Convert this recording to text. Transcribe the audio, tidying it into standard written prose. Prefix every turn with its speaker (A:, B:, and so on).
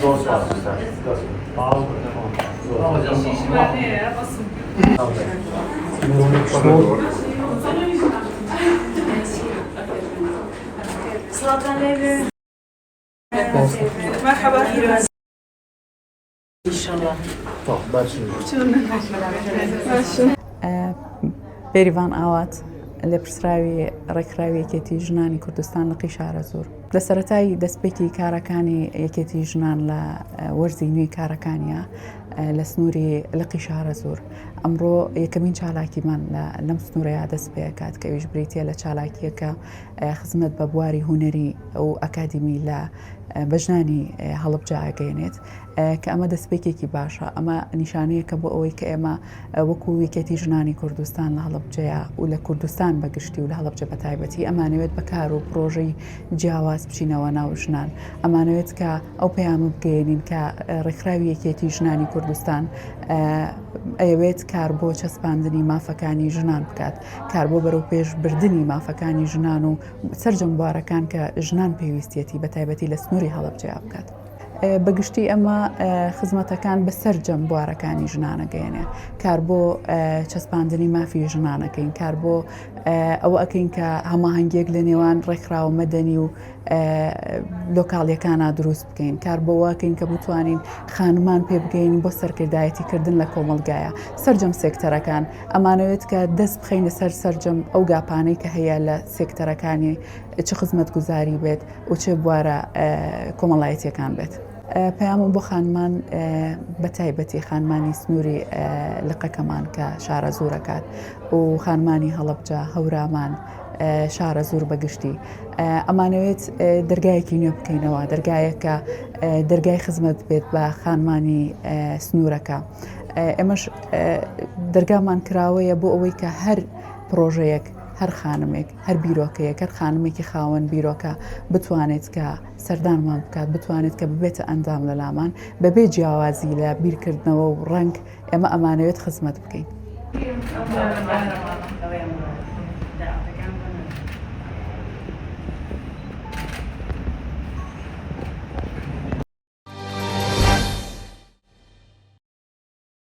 A: زۆر سپاس ئێستا.
B: مرحبا
C: بێریڤان ئاوات لە پرسراوی ڕێکخراوی یەکێتی ژنانی کوردستان لە قیشارە زۆر لە سەرەتای دەستپێکی کارەکانی یەکێتی ژنان لە وەرزی نوێی کارەکانیە لە سنووری لە قیشارە زۆر ئەمڕۆ یەکەمین چالاکیمان لەم سنوورەیە دەست پێکات کە ویش بریتە لە چالاکیەکە خزمەت بە بواری هوەری ئەو ئەکادمی لە بەژنانی هەڵبجە ئاگەێنێت کە ئەمە دەستپێکێکی باشە ئەمە نیشانەیەکە بۆ ئەوەی کە ئێمە وەکو یەکێتی ژنانی کوردستان لە هەڵبجەیە و لە کوردستان بەگشتی و لە هەڵبجە بە تایبەتی ئەمانەوێت بەکار و پرۆژەی جیاواز بچینەوە ناو ژنان ئەمانەوێت کە ئەو پەیامە بگەێنین کە ڕێکخراوی یەکێتی ژنانی کوردستان ئەوێت کار بۆ چەسپاندنی مافەکانی ژنان بکات کار بۆ بەرەو پێش بردننی مافەکانی ژنان و سەرجەم بوارەکان کە ژنان پێویستێتی بە تایبەتی لە سنووری هەڵبجەیە بکات. بەگشتی ئەمە خزمەتەکان بە سەرجەم بوارەکانی ژنانەگەیەنێ کار بۆ چەسپاندنی مافی ژنانەکەین کار بۆ ئەوە ئەەکەین کە هەماهەنگێک لە نێوان ڕێکخراوە مەدەنی و لۆکاڵیەکانە دروست بکەین کار بۆ واکەین کە بتوانین خانمان پێ بگەین بۆ سەرکردایەتیکردن لە کۆمەلگایە سەرجەم سێکتەرەکان ئەمانەوێت کە دەست بخەینە سەر سەرجەم ئەو گاپانەی کە هەیە لە سێکتەرەکانی چ خزمەت گوزاری بێت و چه بوارە کۆمەڵایەتیەکان بێت. پەیامم بۆ خانمان بە تایبەتی خانمانی سنووری لقەکەمان کە شارە زۆرەکات و خانمانی هەڵبجە هەورامان شارە زۆر بەگشتی ئەمانەوێت دەرگایەکی نوێ بکەینەوە دەرگایەکە دەرگای خزمەت بێت بە خانمانی سنوورەکە ئێمەش دەرگامان کراوەیە بۆ ئەوەی کە هەر پرۆژەیەک هەر خانمێک هەر بیرۆکەیەک هەر خانمێکی خاوەن بیرۆکە بتوانێت کە سەردانمان بکات بتوانێت کە ببێتە ئەندام لەلامان بەبێ جیاوازی لە بیرکردنەوە و ڕنگ ئێمە ئەمانەوێت خزمەت بکەین.